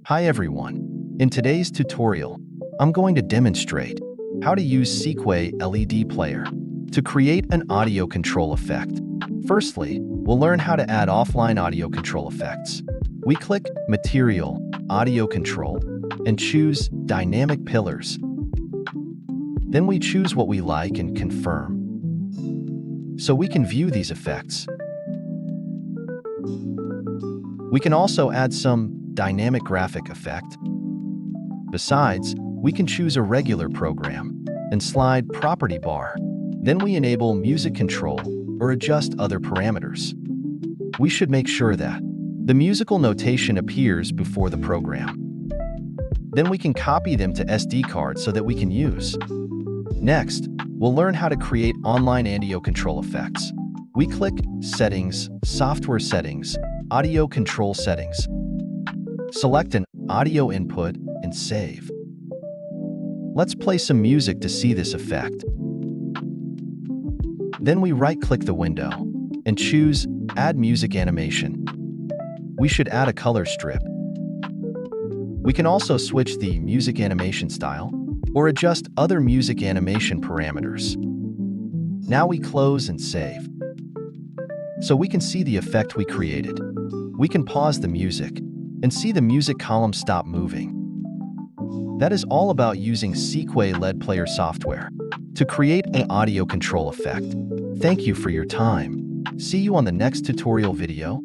Hi everyone. In today's tutorial, I'm going to demonstrate how to use Seekway LED Player to create an audio control effect. Firstly, we'll learn how to add offline audio control effects. We click Material, Audio Control, and choose Dynamic Pillars. Then we choose what we like and confirm, so we can view these effects. We can also add some dynamic graphic effect. Besides, we can choose a regular program and slide property bar. Then we enable music control or adjust other parameters. We should make sure that the musical notation appears before the program. Then we can copy them to SD cards so that we can use. Next, we'll learn how to create online audio control effects. We click Settings, Software Settings, Audio Control Settings. Select an audio input and save. Let's play some music to see this effect. Then we right-click the window and choose Add Music Animation. We should add a color strip. We can also switch the music animation style or adjust other music animation parameters. Now we close and save, so we can see the effect we created. We can pause the music and see the music column stop moving. That is all about using Seekway LED Player software to create an audio control effect. Thank you for your time. See you on the next tutorial video.